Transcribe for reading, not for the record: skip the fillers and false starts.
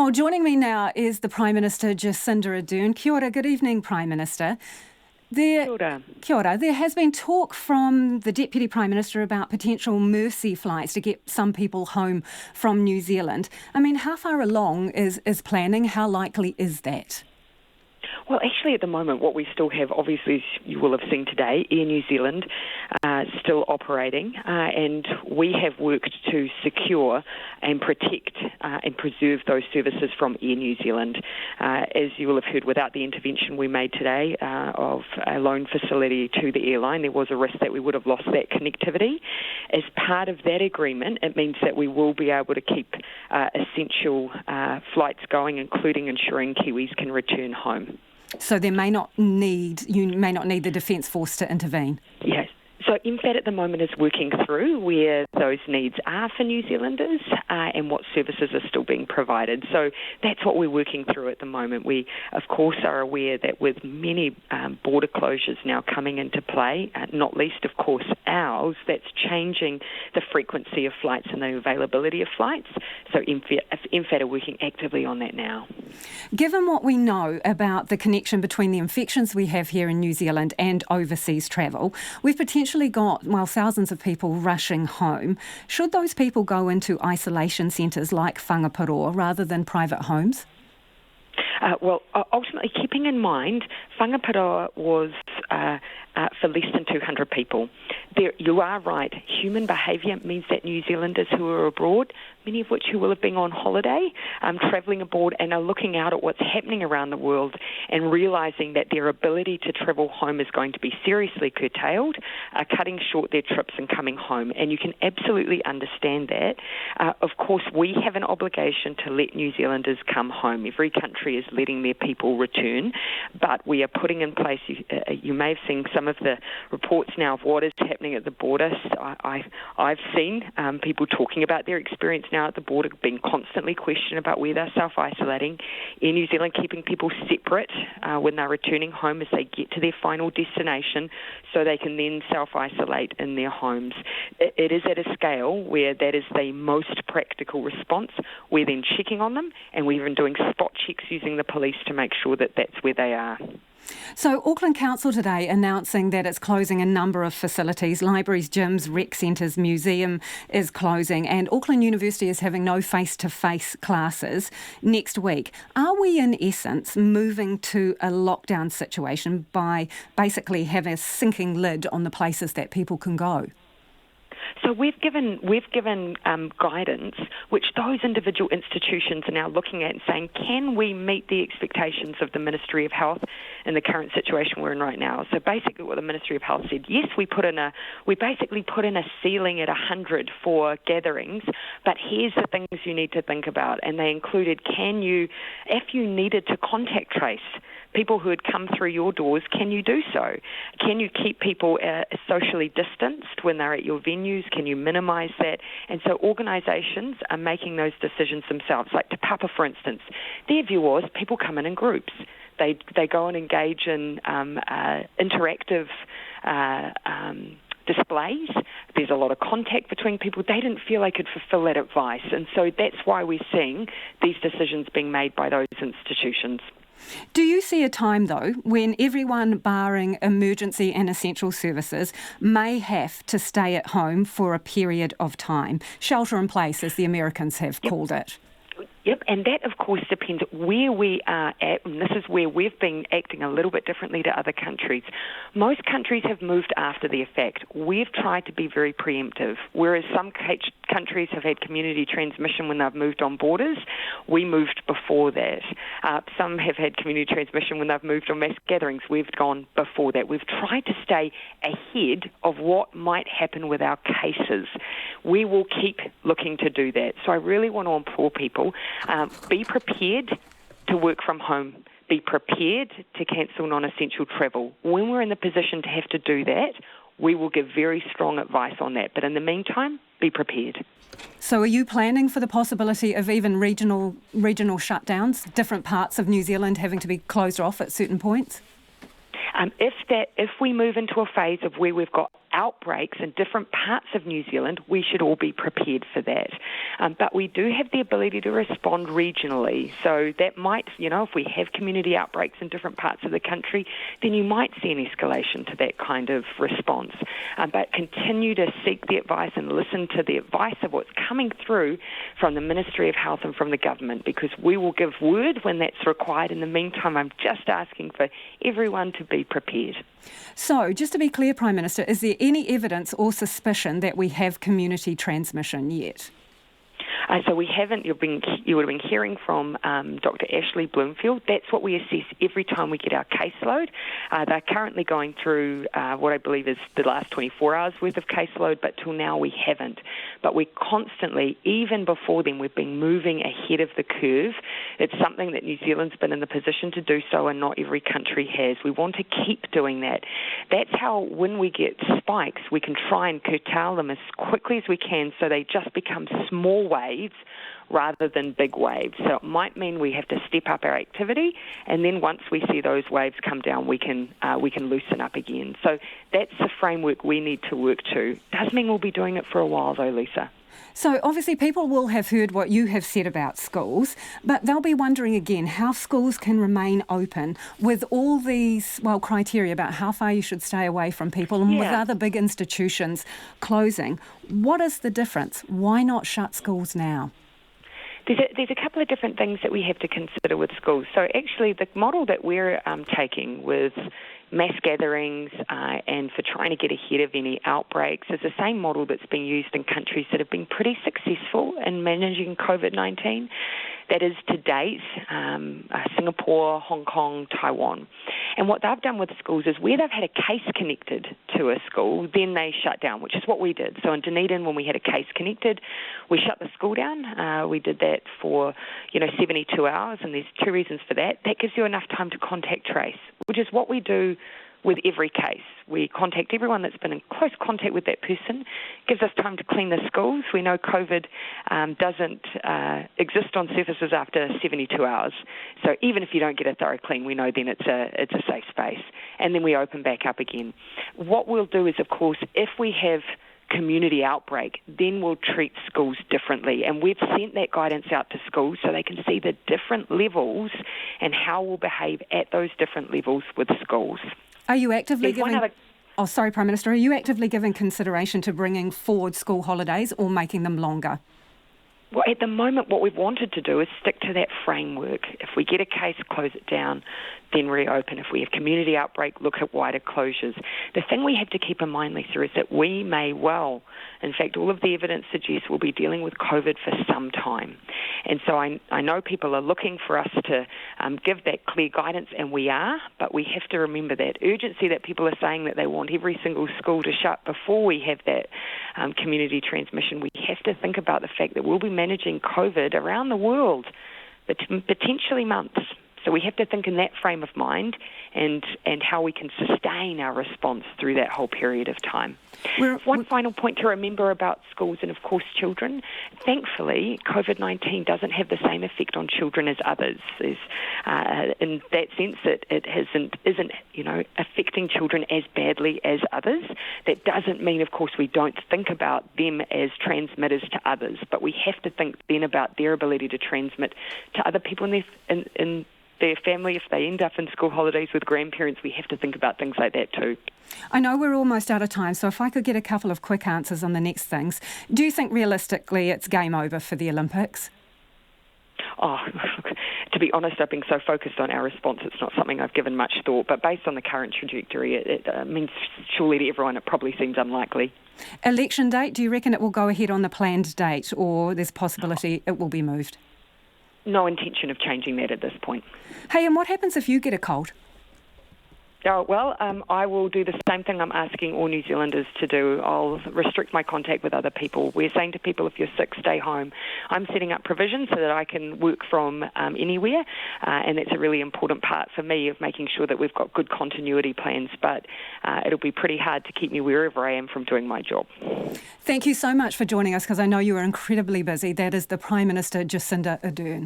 Well, joining me now is the Prime Minister Jacinda Ardern. Kia ora, good evening, Prime Minister. Kia ora. Kia ora. There has been talk from the Deputy Prime Minister about potential mercy flights to get some people home from New Zealand. I mean, how far along is planning? How likely is that? Well, actually, at the moment, what we still have, obviously, as you will have seen today, Air New Zealand still operating, and we have worked to secure and protect and preserve those services from Air New Zealand. As you will have heard, without the intervention we made today of a loan facility to the airline, there was a risk that we would have lost that connectivity. As part of that agreement, it means that we will be able to keep essential flights going, including ensuring Kiwis can return home. So you may not need the Defence Force to intervene? Yes. So MFAT at the moment is working through where those needs are for New Zealanders and what services are still being provided. So that's what we're working through at the moment. We, of course, are aware that with many border closures now coming into play, not least, of course, ours, that's changing the frequency of flights and the availability of flights. So MFAT are working actively on that now. Given what we know about the connection between the infections we have here in New Zealand and overseas travel, we've potentially got, thousands of people rushing home. Should those people go into isolation centres like whangaparoa rather than private homes? Ultimately, keeping in mind, whangaparoa was for less than 200 people. You are right. Human behaviour means that New Zealanders who are abroad, many of which who will have been on holiday, travelling abroad and are looking out at what's happening around the world and realising that their ability to travel home is going to be seriously curtailed, are cutting short their trips and coming home. And you can absolutely understand that. Of course, we have an obligation to let New Zealanders come home. Every country is letting their people return, but we are putting in place, you may have seen some of the reports now of what is happening at the border. I've seen people talking about their experience now at the border, being constantly questioned about where they're self-isolating. In New Zealand, keeping people separate when they're returning home as they get to their final destination so they can then self-isolate in their homes. It is at a scale where that is the most practical response. We're then checking on them, and we're even doing spot checks using the police to make sure that that's where they are. So Auckland Council today announcing that it's closing a number of facilities, libraries, gyms, rec centres, museum is closing, and Auckland University is having no face-to-face classes next week. Are we in essence moving to a lockdown situation by basically having a sinking lid on the places that people can go? So we've given guidance, which those individual institutions are now looking at and saying, can we meet the expectations of the Ministry of Health in the current situation we're in right now? So basically what the Ministry of Health said, yes, we basically put in a ceiling at 100 for gatherings, but here's the things you need to think about. And they included, if you needed to contact trace people who had come through your doors, can you do so? Can you keep people socially distanced when they're at your venues? Can you minimise that? And so organisations are making those decisions themselves. Like Te Papa, for instance, their view was people come in groups. They go and engage in interactive displays. There's a lot of contact between people. They didn't feel they could fulfil that advice. And so that's why we're seeing these decisions being made by those institutions. Do you see a time, though, when everyone barring emergency and essential services may have to stay at home for a period of time? Shelter in place, as the Americans have called it. Yep, and that, of course, depends where we are at, and this is where we've been acting a little bit differently to other countries. Most countries have moved after the effect. We've tried to be very preemptive, whereas some countries have had community transmission when they've moved on borders. We moved before that. Some have had community transmission when they've moved on mass gatherings. We've gone before that. We've tried to stay ahead of what might happen with our cases. We will keep looking to do that. So I really want to implore people, be prepared to work from home. Be prepared to cancel non-essential travel. When we're in the position to have to do that, we will give very strong advice on that. But in the meantime, be prepared. So are you planning for the possibility of even regional shutdowns, different parts of New Zealand having to be closed off at certain points? If we move into a phase of where we've got outbreaks in different parts of New Zealand, we should all be prepared for that. But we do have the ability to respond regionally. So that might, if we have community outbreaks in different parts of the country, then you might see an escalation to that kind of response. But continue to seek the advice and listen to the advice of what's coming through from the Ministry of Health and from the government, because we will give word when that's required. In the meantime, I'm just asking for everyone to be prepared. So, just to be clear, Prime Minister, is there any evidence or suspicion that we have community transmission yet? So we haven't. You would have been hearing from Dr. Ashley Bloomfield. That's what we assess every time we get our caseload. They're currently going through what I believe is the last 24 hours worth of caseload, but till now we haven't. But we constantly, even before then, we've been moving ahead of the curve. It's something that New Zealand's been in the position to do so, and not every country has. We want to keep doing that. That's how, when we get spikes, we can try and curtail them as quickly as we can so they just become small waves rather than big waves. So it might mean we have to step up our activity, and then once we see those waves come down, we can loosen up again. So that's the framework we need to work to. Does mean we'll be doing it for a while though, Lisa. So obviously people will have heard what you have said about schools, but they'll be wondering again how schools can remain open with all these, criteria about how far you should stay away from people, and with other big institutions closing. What is the difference? Why not shut schools now? There's a couple of different things that we have to consider with schools. So actually the model that we're taking with mass gatherings and for trying to get ahead of any outbreaks is the same model that's been used in countries that have been pretty successful in managing Covid-19. That is, to date, Singapore, Hong Kong, Taiwan. And what they've done with schools is where they've had a case connected to a school, then they shut down, which is what we did. So in Dunedin, when we had a case connected, we shut the school down. We did that for, 72 hours, and there's two reasons for that. That gives you enough time to contact trace, which is what we do with every case. We contact everyone that's been in close contact with that person, gives us time to clean the schools. We know COVID doesn't exist on surfaces after 72 hours. So even if you don't get a thorough clean, we know then it's a safe space. And then we open back up again. What we'll do is, of course, if we have community outbreak, then we'll treat schools differently. And we've sent that guidance out to schools so they can see the different levels and how we'll behave at those different levels with schools. Are you actively Prime Minister, are you actively giving consideration to bringing forward school holidays or making them longer? Well, at the moment, what we've wanted to do is stick to that framework. If we get a case, close it down, then reopen. If we have community outbreak, look at wider closures. The thing we have to keep in mind, Lisa, is that we may well, in fact, all of the evidence suggests we'll be dealing with COVID for some time. And so I know people are looking for us to give that clear guidance, and we are, but we have to remember that urgency that people are saying that they want every single school to shut before we have that community transmission. We have to think about the fact that we'll be managing COVID around the world, but potentially months. So we have to think in that frame of mind and how we can sustain our response through that whole period of time. One final point to remember about schools and, of course, children. Thankfully, COVID-19 doesn't have the same effect on children as others. In that sense, it isn't affecting children as badly as others. That doesn't mean, of course, we don't think about them as transmitters to others, but we have to think then about their ability to transmit to other people in their family. If they end up in school holidays with grandparents, we have to think about things like that too. I know we're almost out of time, so if I could get a couple of quick answers on the next things. Do you think realistically it's game over for the Olympics? Oh, to be honest, I've been so focused on our response, it's not something I've given much thought. But based on the current trajectory, it means surely to everyone it probably seems unlikely. Election date, do you reckon it will go ahead on the planned date, or there's possibility it will be moved? No intention of changing that at this point. Hey, and what happens if you get a cold? Oh, well, I will do the same thing I'm asking all New Zealanders to do. I'll restrict my contact with other people. We're saying to people, if you're sick, stay home. I'm setting up provisions so that I can work from anywhere, and that's a really important part for me of making sure that we've got good continuity plans, but it'll be pretty hard to keep me wherever I am from doing my job. Thank you so much for joining us, because I know you are incredibly busy. That is the Prime Minister, Jacinda Ardern.